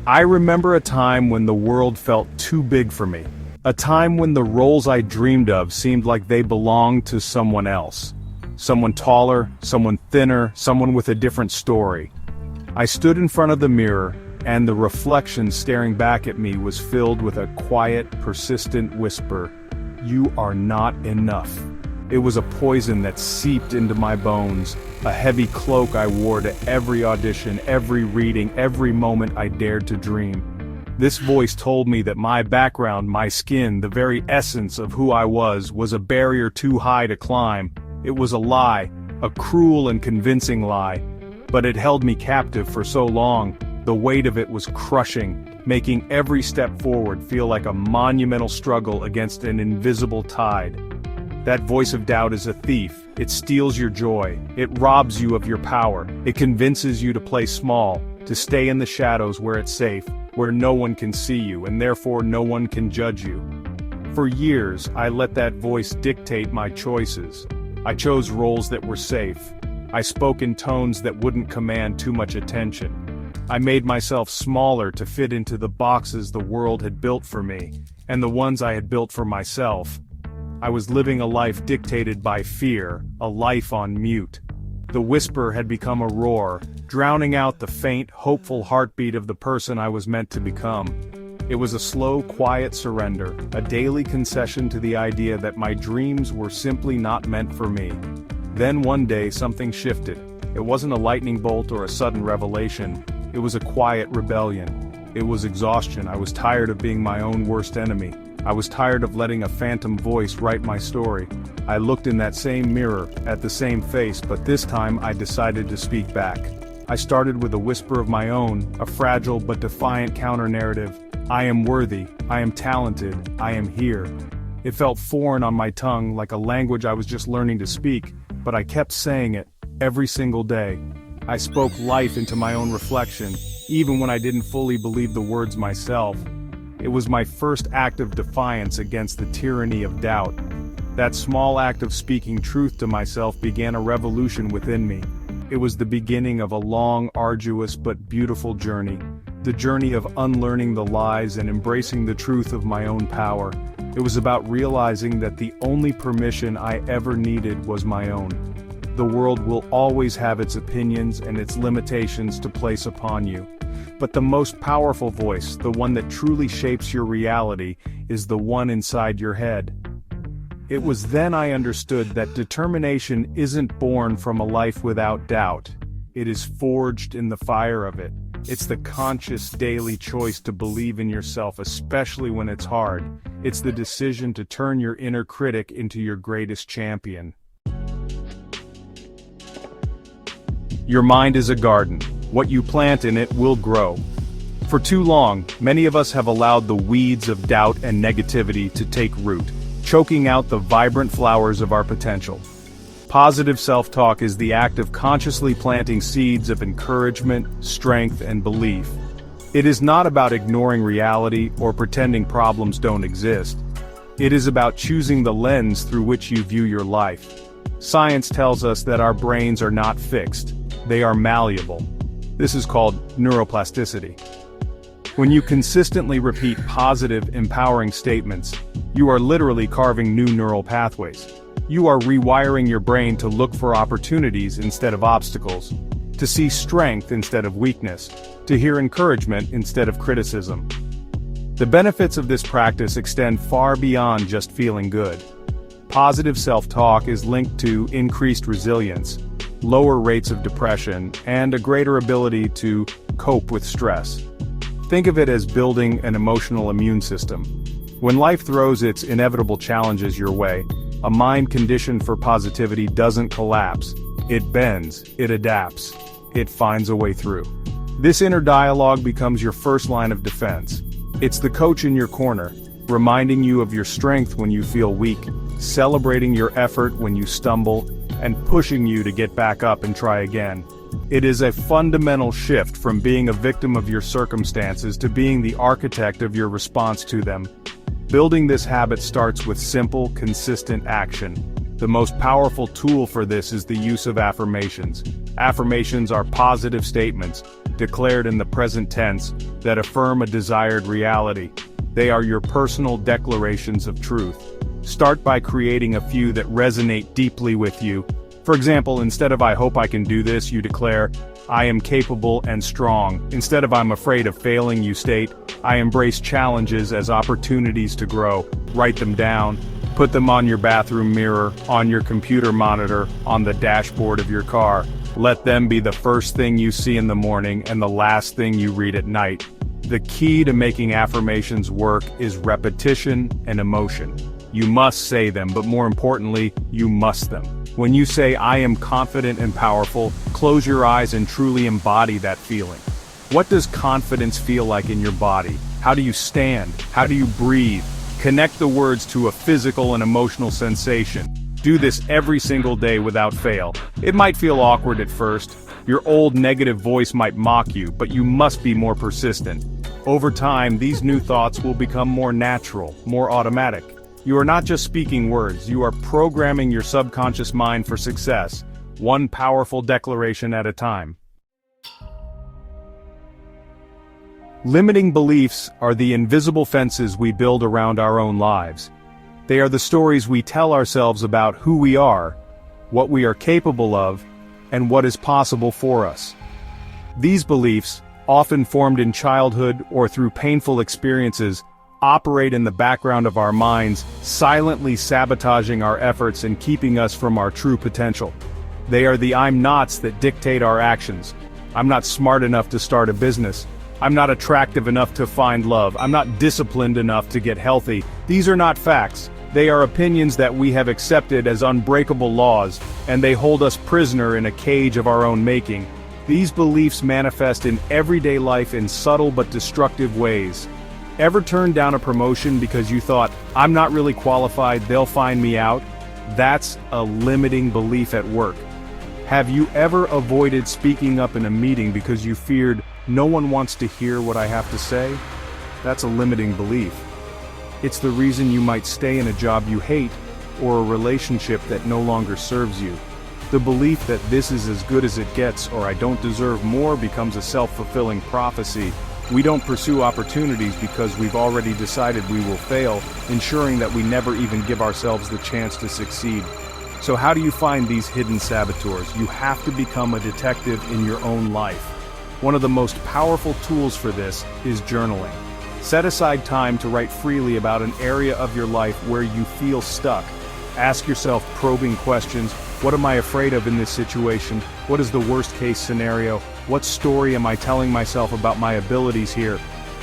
I remember a time when the world felt too big for me. A time when the roles I dreamed of seemed like they belonged to someone else. Someone taller, someone thinner, someone with a different story. I stood in front of the mirror, and the reflection staring back at me was filled with a quiet, persistent whisper, "You are not enough." It was a poison that seeped into my bones, a heavy cloak I wore to every audition, every reading, every moment I dared to dream. This voice told me that my background, my skin, the very essence of who I was a barrier too high to climb. It was a lie, a cruel and convincing lie. But it held me captive for so long. The weight of it was crushing, making every step forward feel like a monumental struggle against an invisible tide. That voice of doubt is a thief. It steals your joy. It robs you of your power. It convinces you to play small, to stay in the shadows where it's safe, where no one can see you and therefore no one can judge you. For years, I let that voice dictate my choices. I chose roles that were safe. I spoke in tones that wouldn't command too much attention. I made myself smaller to fit into the boxes the world had built for me, and the ones I had built for myself. I was living a life dictated by fear, a life on mute. The whisper had become a roar, drowning out the faint, hopeful heartbeat of the person I was meant to become. It was a slow, quiet surrender, a daily concession to the idea that my dreams were simply not meant for me. Then one day something shifted. It wasn't a lightning bolt or a sudden revelation. It was a quiet rebellion. It was exhaustion. I was tired of being my own worst enemy. I was tired of letting a phantom voice write my story. I looked in that same mirror, at the same face, but this time I decided to speak back. I started with a whisper of my own, a fragile but defiant counter-narrative. I am worthy, I am talented, I am here. It felt foreign on my tongue, like a language I was just learning to speak, but I kept saying it, every single day. I spoke life into my own reflection, even when I didn't fully believe the words myself. It was my first act of defiance against the tyranny of doubt. That small act of speaking truth to myself began a revolution within me. It was the beginning of a long, arduous but beautiful journey. The journey of unlearning the lies and embracing the truth of my own power. It was about realizing that the only permission I ever needed was my own. The world will always have its opinions and its limitations to place upon you. But the most powerful voice, the one that truly shapes your reality, is the one inside your head. It was then I understood that determination isn't born from a life without doubt. It is forged in the fire of it. It's the conscious daily choice to believe in yourself, especially when it's hard. It's the decision to turn your inner critic into your greatest champion. Your mind is a garden. What you plant in it will grow. For too long, many of us have allowed the weeds of doubt and negativity to take root, choking out the vibrant flowers of our potential. Positive self-talk is the act of consciously planting seeds of encouragement, strength, and belief. It is not about ignoring reality or pretending problems don't exist. It is about choosing the lens through which you view your life. Science tells us that our brains are not fixed. They are malleable. This is called neuroplasticity. When you consistently repeat positive, empowering statements, you are literally carving new neural pathways. You are rewiring your brain to look for opportunities instead of obstacles, to see strength instead of weakness, to hear encouragement instead of criticism. The benefits of this practice extend far beyond just feeling good. Positive self-talk is linked to increased resilience, lower rates of depression, and a greater ability to cope with stress. Think of it as building an emotional immune system. When life throws its inevitable challenges your way, a mind conditioned for positivity doesn't collapse. It bends, it adapts, it finds a way through. This inner dialogue becomes your first line of defense. It's the coach in your corner, reminding you of your strength when you feel weak, celebrating your effort when you stumble, and pushing you to get back up and try again. It is a fundamental shift from being a victim of your circumstances to being the architect of your response to them. Building this habit starts with simple, consistent action. The most powerful tool for this is the use of affirmations. Affirmations are positive statements, declared in the present tense, that affirm a desired reality. They are your personal declarations of truth. Start by creating a few that resonate deeply with you. For example, instead of "I hope I can do this," you declare, "I am capable and strong." Instead of "I'm afraid of failing," you state, "I embrace challenges as opportunities to grow." Write them down. Put them on your bathroom mirror, on your computer monitor, on the dashboard of your car. Let them be the first thing you see in the morning and the last thing you read at night. The key to making affirmations work is repetition and emotion. You must say them, but more importantly, you must them. When you say "I am confident and powerful," close your eyes and truly embody that feeling. What does confidence feel like in your body? How do you stand? How do you breathe? Connect the words to a physical and emotional sensation. Do this every single day without fail. It might feel awkward at first. Your old negative voice might mock you, but you must be more persistent. Over time, these new thoughts will become more natural, more automatic. You are not just speaking words, you are programming your subconscious mind for success, one powerful declaration at a time. Limiting beliefs are the invisible fences we build around our own lives. They are the stories we tell ourselves about who we are, what we are capable of, and what is possible for us. These beliefs, often formed in childhood or through painful experiences, operate in the background of our minds, silently sabotaging our efforts and keeping us from our true potential. They are the "I'm nots" that dictate our actions. I'm not smart enough to start a business. I'm not attractive enough to find love. I'm not disciplined enough to get healthy. These are not facts. They are opinions that we have accepted as unbreakable laws, and they hold us prisoner in a cage of our own making. These beliefs manifest in everyday life in subtle but destructive ways. Ever turned down a promotion because you thought, "I'm not really qualified, they'll find me out"? That's a limiting belief at work. Have you ever avoided speaking up in a meeting because you feared, "No one wants to hear what I have to say"? That's a limiting belief. It's the reason you might stay in a job you hate, or a relationship that no longer serves you. The belief that "this is as good as it gets" or "I don't deserve more" becomes a self-fulfilling prophecy. We don't pursue opportunities because we've already decided we will fail, ensuring that we never even give ourselves the chance to succeed. So how do you find these hidden saboteurs? You have to become a detective in your own life. One of the most powerful tools for this is journaling. Set aside time to write freely about an area of your life where you feel stuck. Ask yourself probing questions. What am I afraid of in this situation? What is the worst-case scenario? What story am I telling myself about my abilities here?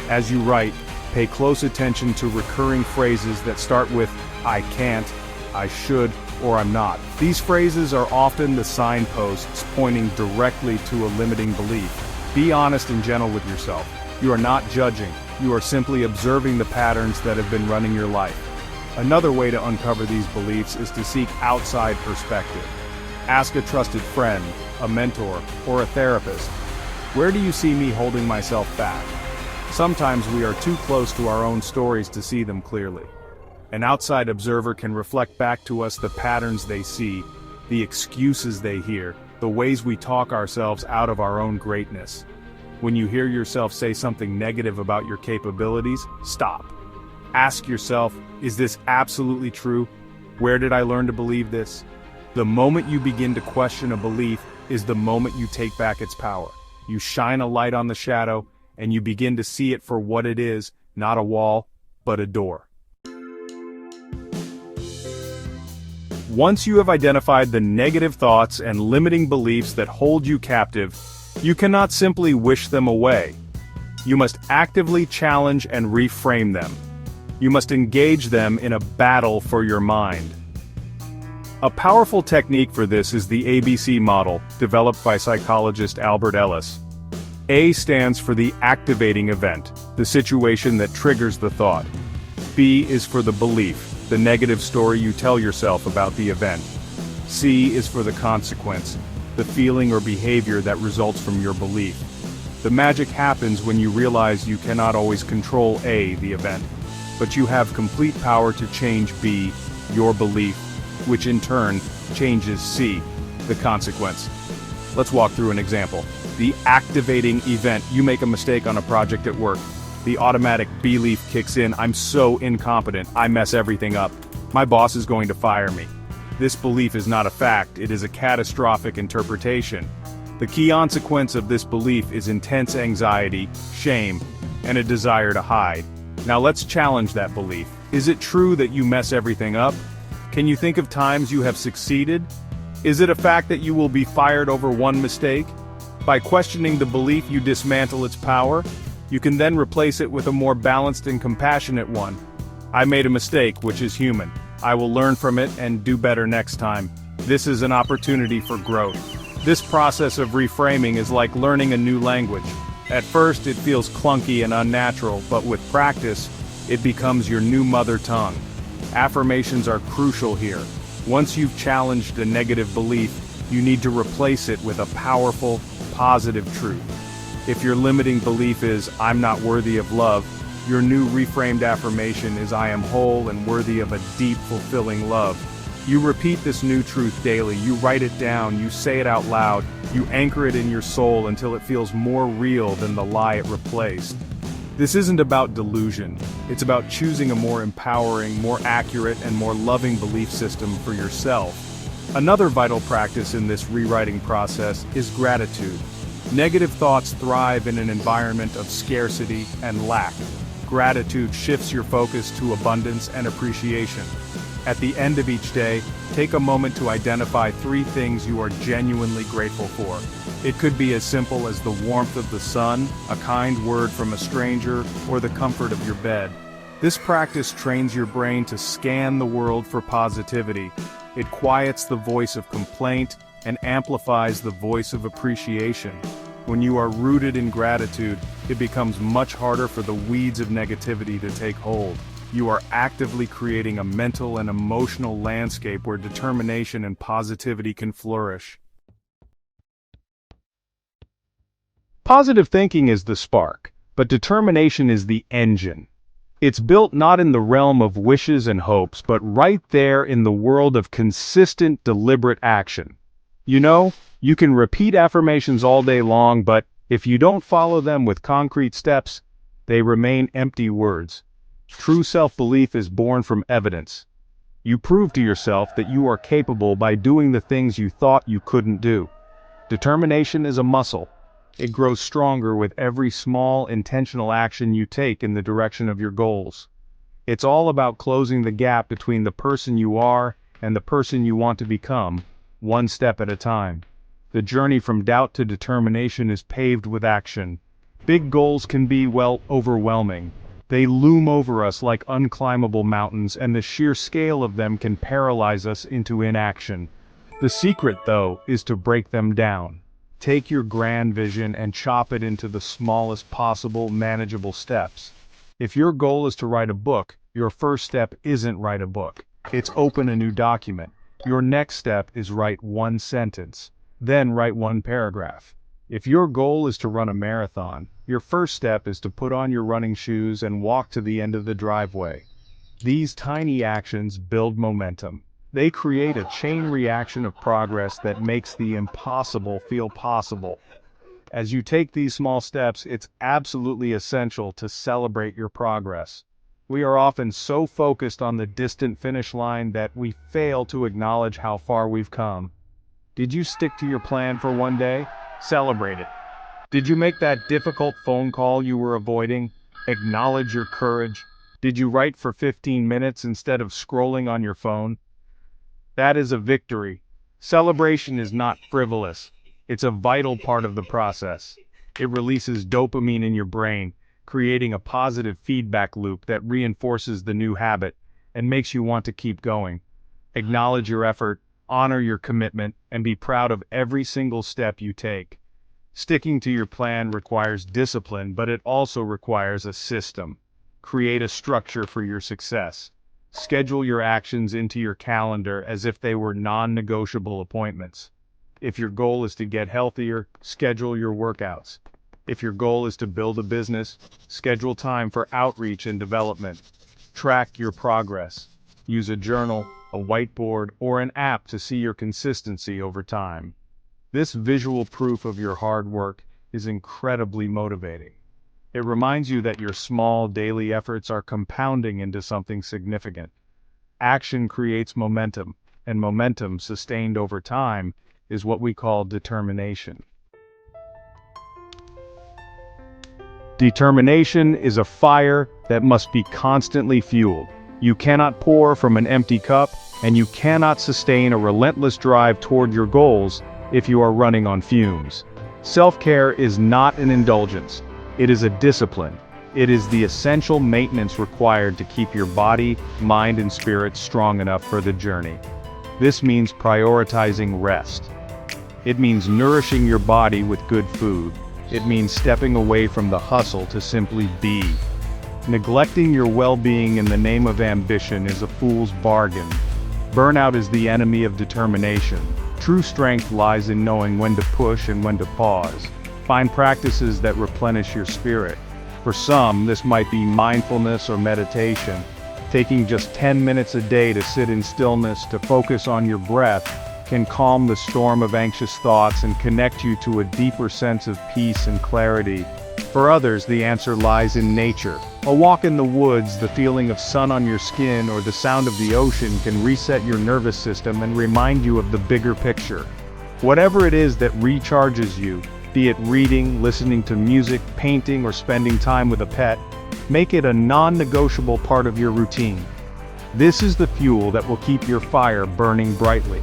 As you write, pay close attention to recurring phrases that start with "I can't," "I should," or "I'm not." These phrases are often the signposts pointing directly to a limiting belief. Be honest and gentle with yourself. You are not judging. You are simply observing the patterns that have been running your life. Another way to uncover these beliefs is to seek outside perspective. Ask a trusted friend, a mentor, or a therapist. Where do you see me holding myself back? Sometimes we are too close to our own stories to see them clearly. An outside observer can reflect back to us the patterns they see, the excuses they hear, the ways we talk ourselves out of our own greatness. When you hear yourself say something negative about your capabilities, stop. Ask yourself, is this absolutely true? Where did I learn to believe this? The moment you begin to question a belief is the moment you take back its power. You shine a light on the shadow, and you begin to see it for what it is, not a wall, but a door. Once you have identified the negative thoughts and limiting beliefs that hold you captive, you cannot simply wish them away. You must actively challenge and reframe them. You must engage them in a battle for your mind. A powerful technique for this is the ABC model, developed by psychologist Albert Ellis. A stands for the activating event, the situation that triggers the thought. B is for the belief, the negative story you tell yourself about the event. C is for the consequence, the feeling or behavior that results from your belief. The magic happens when you realize you cannot always control A, the event, but you have complete power to change B, your belief, which in turn changes C, the consequence. Let's walk through an example. The activating event: you make a mistake on a project at work. The automatic belief kicks in: I'm so incompetent, I mess everything up. My boss is going to fire me. This belief is not a fact, it is a catastrophic interpretation. The key consequence of this belief is intense anxiety, shame, and a desire to hide. Now let's challenge that belief. Is it true that you mess everything up? Can you think of times you have succeeded? Is it a fact that you will be fired over one mistake? By questioning the belief, you dismantle its power. You can then replace it with a more balanced and compassionate one. I made a mistake, which is human. I will learn from it and do better next time. This is an opportunity for growth. This process of reframing is like learning a new language. At first, it feels clunky and unnatural, but with practice, it becomes your new mother tongue. Affirmations are crucial here. Once you've challenged a negative belief, you need to replace it with a powerful, positive truth. If your limiting belief is, I'm not worthy of love, your new reframed affirmation is, I am whole and worthy of a deep, fulfilling love. You repeat this new truth daily, you write it down, you say it out loud, you anchor it in your soul until it feels more real than the lie it replaced. This isn't about delusion, it's about choosing a more empowering, more accurate, and more loving belief system for yourself. Another vital practice in this rewriting process is gratitude. Negative thoughts thrive in an environment of scarcity and lack. Gratitude shifts your focus to abundance and appreciation. At the end of each day, take a moment to identify 3 things you are genuinely grateful for. It could be as simple as the warmth of the sun, a kind word from a stranger, or the comfort of your bed. This practice trains your brain to scan the world for positivity. It quiets the voice of complaint and amplifies the voice of appreciation. When you are rooted in gratitude, it becomes much harder for the weeds of negativity to take hold. You are actively creating a mental and emotional landscape where determination and positivity can flourish. Positive thinking is the spark, but determination is the engine. It's built not in the realm of wishes and hopes, but right there in the world of consistent, deliberate action. You know, you can repeat affirmations all day long, but if you don't follow them with concrete steps, they remain empty words. True self-belief is born from evidence. You prove to yourself that you are capable by doing the things you thought you couldn't do. Determination is a muscle. It grows stronger with every small, intentional action you take in the direction of your goals. It's all about closing the gap between the person you are and the person you want to become, one step at a time. The journey from doubt to determination is paved with action. Big goals can be, overwhelming. They loom over us like unclimbable mountains, and the sheer scale of them can paralyze us into inaction. The secret, though, is to break them down. Take your grand vision and chop it into the smallest possible manageable steps. If your goal is to write a book, your first step isn't write a book. It's open a new document. Your next step is write one sentence, then write one paragraph. If your goal is to run a marathon, your first step is to put on your running shoes and walk to the end of the driveway. These tiny actions build momentum. They create a chain reaction of progress that makes the impossible feel possible. As you take these small steps, it's absolutely essential to celebrate your progress. We are often so focused on the distant finish line that we fail to acknowledge how far we've come. Did you stick to your plan for one day? Celebrate it. Did you make that difficult phone call you were avoiding? Acknowledge your courage. Did you write for 15 minutes instead of scrolling on your phone? That is a victory. Celebration is not frivolous. It's a vital part of the process. It releases dopamine in your brain, creating a positive feedback loop that reinforces the new habit and makes you want to keep going. Acknowledge your effort, honor your commitment, and be proud of every single step you take. Sticking to your plan requires discipline, but it also requires a system. Create a structure for your success. Schedule your actions into your calendar as if they were non-negotiable appointments. If your goal is to get healthier, schedule your workouts. If your goal is to build a business, schedule time for outreach and development. Track your progress. Use a journal, a whiteboard, or an app to see your consistency over time. This visual proof of your hard work is incredibly motivating. It reminds you that your small daily efforts are compounding into something significant. Action creates momentum, and momentum sustained over time is what we call determination. Determination is a fire that must be constantly fueled. You cannot pour from an empty cup, and you cannot sustain a relentless drive toward your goals if you are running on fumes. Self-care is not an indulgence. It is a discipline. It is the essential maintenance required to keep your body, mind, and spirit strong enough for the journey. This means prioritizing rest. It means nourishing your body with good food. It means stepping away from the hustle to simply be. Neglecting your well-being in the name of ambition is a fool's bargain. Burnout is the enemy of determination. True strength lies in knowing when to push and when to pause. Find practices that replenish your spirit. For some, this might be mindfulness or meditation. Taking just 10 minutes a day to sit in stillness, to focus on your breath, can calm the storm of anxious thoughts and connect you to a deeper sense of peace and clarity. For others, the answer lies in nature. A walk in the woods, the feeling of sun on your skin, or the sound of the ocean can reset your nervous system and remind you of the bigger picture. Whatever it is that recharges you, be it reading, listening to music, painting, or spending time with a pet, make it a non-negotiable part of your routine. This is the fuel that will keep your fire burning brightly.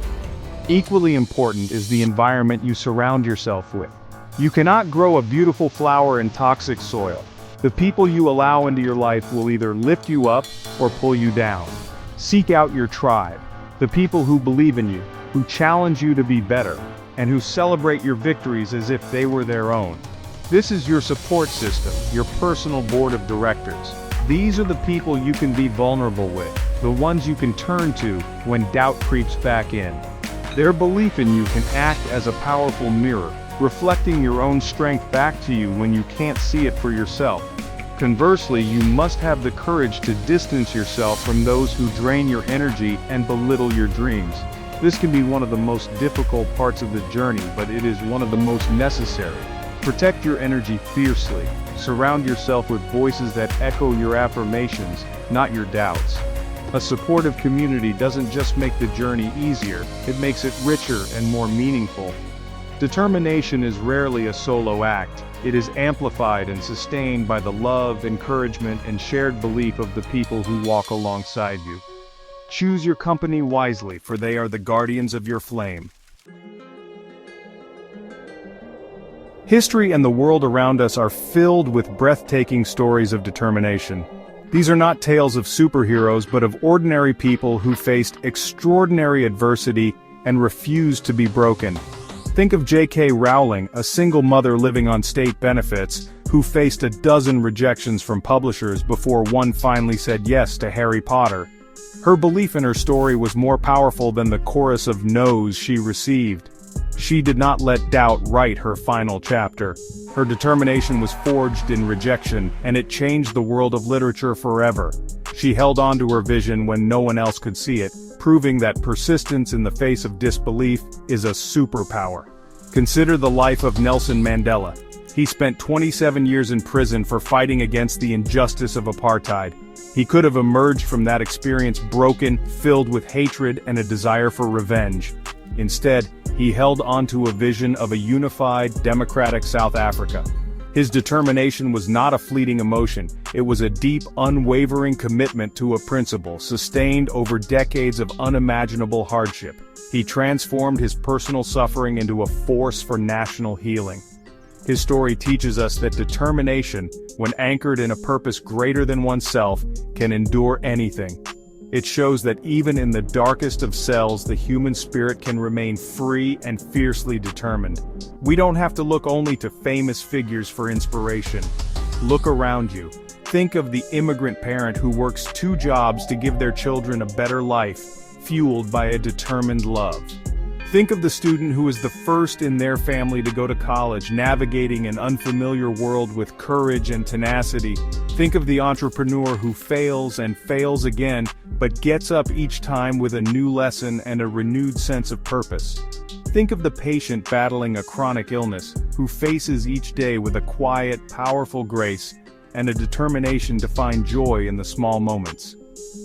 Equally important is the environment you surround yourself with. You cannot grow a beautiful flower in toxic soil. The people you allow into your life will either lift you up or pull you down. Seek out your tribe, the people who believe in you, who challenge you to be better, and who celebrate your victories as if they were their own. This is your support system, your personal board of directors. These are the people you can be vulnerable with, the ones you can turn to when doubt creeps back in. Their belief in you can act as a powerful mirror, reflecting your own strength back to you when you can't see it for yourself. Conversely, you must have the courage to distance yourself from those who drain your energy and belittle your dreams. This can be one of the most difficult parts of the journey, but it is one of the most necessary. Protect your energy fiercely. Surround yourself with voices that echo your affirmations, not your doubts. A supportive community doesn't just make the journey easier, it makes it richer and more meaningful. Determination is rarely a solo act. It is amplified and sustained by the love, encouragement, and shared belief of the people who walk alongside you. Choose your company wisely, for they are the guardians of your flame. History and the world around us are filled with breathtaking stories of determination. These are not tales of superheroes, but of ordinary people who faced extraordinary adversity and refused to be broken. Think of J.K. Rowling, a single mother living on state benefits, who faced a dozen rejections from publishers before one finally said yes to Harry Potter. Her belief in her story was more powerful than the chorus of no's she received. She did not let doubt write her final chapter. Her determination was forged in rejection, and it changed the world of literature forever. She held on to her vision when no one else could see it, proving that persistence in the face of disbelief is a superpower. Consider the life of Nelson Mandela. He spent 27 years in prison for fighting against the injustice of apartheid. He could have emerged from that experience broken, filled with hatred and a desire for revenge. Instead, he held on to a vision of a unified, democratic South Africa. His determination was not a fleeting emotion, it was a deep, unwavering commitment to a principle sustained over decades of unimaginable hardship. He transformed his personal suffering into a force for national healing. His story teaches us that determination, when anchored in a purpose greater than oneself, can endure anything. It shows that even in the darkest of cells, the human spirit can remain free and fiercely determined. We don't have to look only to famous figures for inspiration. Look around you. Think of the immigrant parent who works 2 jobs to give their children a better life, fueled by a determined love. Think of the student who is the first in their family to go to college, navigating an unfamiliar world with courage and tenacity. Think of the entrepreneur who fails and fails again, but gets up each time with a new lesson and a renewed sense of purpose. Think of the patient battling a chronic illness, who faces each day with a quiet, powerful grace, and a determination to find joy in the small moments.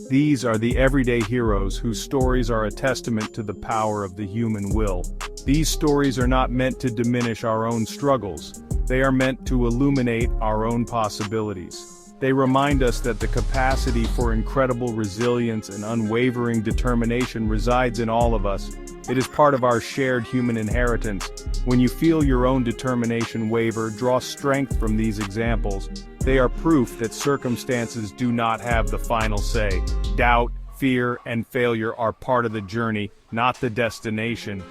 These are the everyday heroes whose stories are a testament to the power of the human will. These stories are not meant to diminish our own struggles. They are meant to illuminate our own possibilities. They remind us that the capacity for incredible resilience and unwavering determination resides in all of us. It is part of our shared human inheritance. When you feel your own determination waver, draw strength from these examples. They are proof that circumstances do not have the final say. Doubt, fear, and failure are part of the journey, not the destination.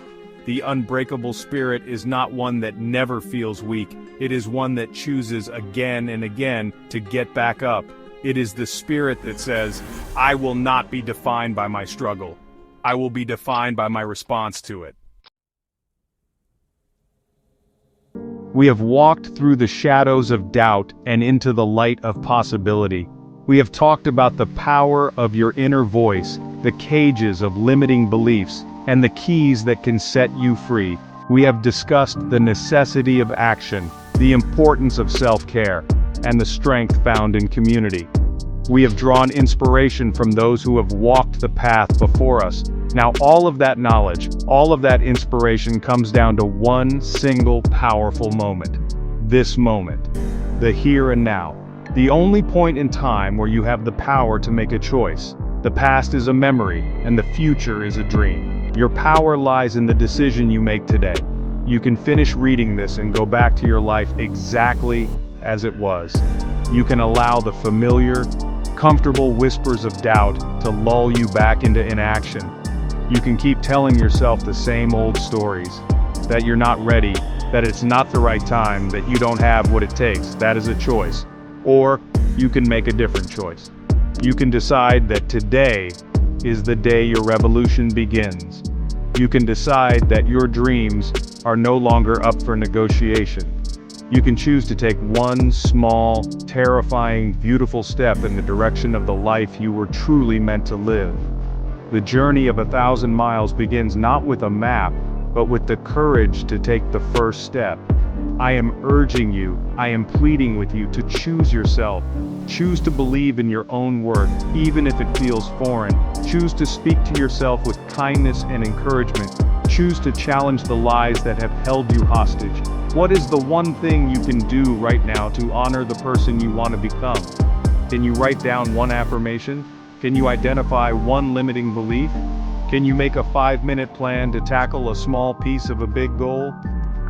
The unbreakable spirit is not one that never feels weak. It is one that chooses again and again to get back up. It is the spirit that says, "I will not be defined by my struggle. I will be defined by my response to it." We have walked through the shadows of doubt and into the light of possibility. We have talked about the power of your inner voice, the cages of limiting beliefs, and the keys that can set you free. We have discussed the necessity of action, the importance of self-care, and the strength found in community. We have drawn inspiration from those who have walked the path before us. Now all of that knowledge, all of that inspiration comes down to one single powerful moment. This moment. The here and now. The only point in time where you have the power to make a choice. The past is a memory, and the future is a dream. Your power lies in the decision you make today. You can finish reading this and go back to your life exactly as it was. You can allow the familiar, comfortable whispers of doubt to lull you back into inaction. You can keep telling yourself the same old stories. That you're not ready, that it's not the right time, that you don't have what it takes. That is a choice. Or you can make a different choice. You can decide that today is the day your revolution begins. You can decide that your dreams are no longer up for negotiation. You can choose to take one small, terrifying, beautiful step in the direction of the life you were truly meant to live. The journey of 1,000 miles begins not with a map, but with the courage to take the first step. I am urging you, I am pleading with you to choose yourself. Choose to believe in your own worth, even if it feels foreign. Choose to speak to yourself with kindness and encouragement. Choose to challenge the lies that have held you hostage. What is the one thing you can do right now to honor the person you want to become? Can you write down one affirmation? Can you identify one limiting belief? Can you make a 5-minute plan to tackle a small piece of a big goal?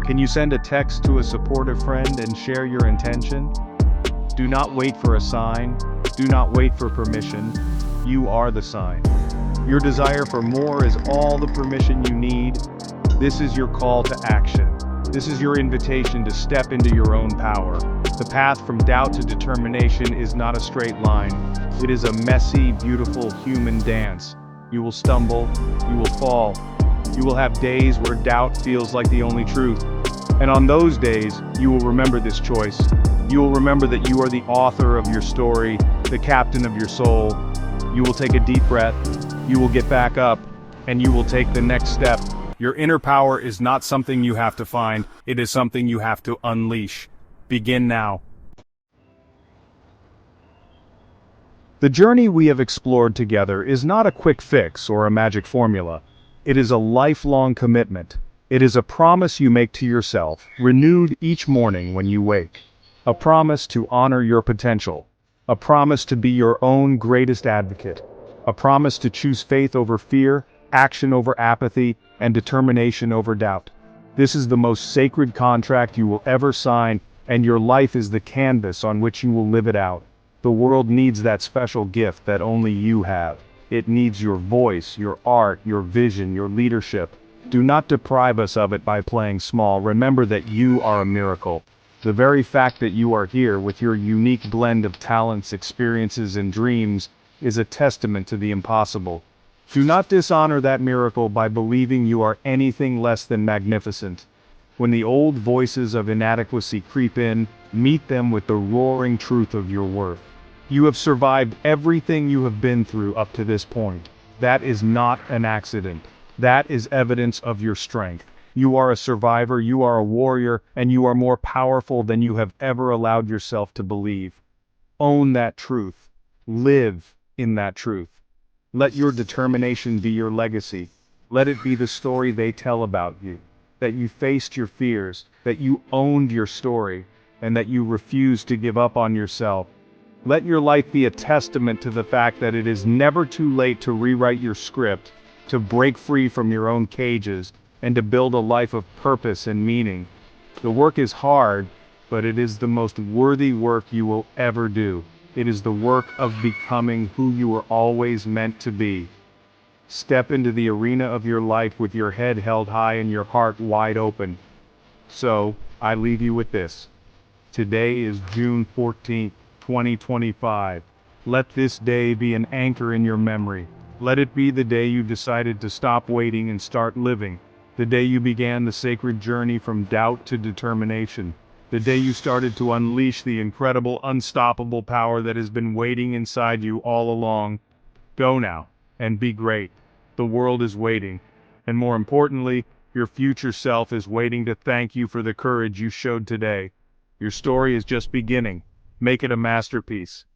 Can you send a text to a supportive friend and share your intention? Do not wait for a sign. Do not wait for permission. You are the sign. Your desire for more is all the permission you need. This is your call to action. This is your invitation to step into your own power. The path from doubt to determination is not a straight line. It is a messy, beautiful human dance. You will stumble. You will fall. You will have days where doubt feels like the only truth. And on those days, you will remember this choice. You will remember that you are the author of your story, the captain of your soul. You will take a deep breath, you will get back up, and you will take the next step. Your inner power is not something you have to find, it is something you have to unleash. Begin now. The journey we have explored together is not a quick fix or a magic formula. It is a lifelong commitment. It is a promise you make to yourself, renewed each morning when you wake. A promise to honor your potential. A promise to be your own greatest advocate. A promise to choose faith over fear, action over apathy, and determination over doubt. This is the most sacred contract you will ever sign, and your life is the canvas on which you will live it out. The world needs that special gift that only you have. It needs your voice, your art, your vision, your leadership. Do not deprive us of it by playing small. Remember that you are a miracle. The very fact that you are here with your unique blend of talents, experiences, and dreams is a testament to the impossible. Do not dishonor that miracle by believing you are anything less than magnificent. When the old voices of inadequacy creep in, meet them with the roaring truth of your worth. You have survived everything you have been through up to this point. That is not an accident. That is evidence of your strength. You are a survivor, you are a warrior, and you are more powerful than you have ever allowed yourself to believe. Own that truth. Live in that truth. Let your determination be your legacy. Let it be the story they tell about you. That you faced your fears, that you owned your story, and that you refused to give up on yourself. Let your life be a testament to the fact that it is never too late to rewrite your script, to break free from your own cages, and to build a life of purpose and meaning. The work is hard, but it is the most worthy work you will ever do. It is the work of becoming who you were always meant to be. Step into the arena of your life with your head held high and your heart wide open. So, I leave you with this. Today is June 14th, 2025. Let this day be an anchor in your memory. Let it be the day you decided to stop waiting and start living. The day you began the sacred journey from doubt to determination. The day you started to unleash the incredible, unstoppable power that has been waiting inside you all along. Go now, and be great. The world is waiting. And more importantly, your future self is waiting to thank you for the courage you showed today. Your story is just beginning. Make it a masterpiece.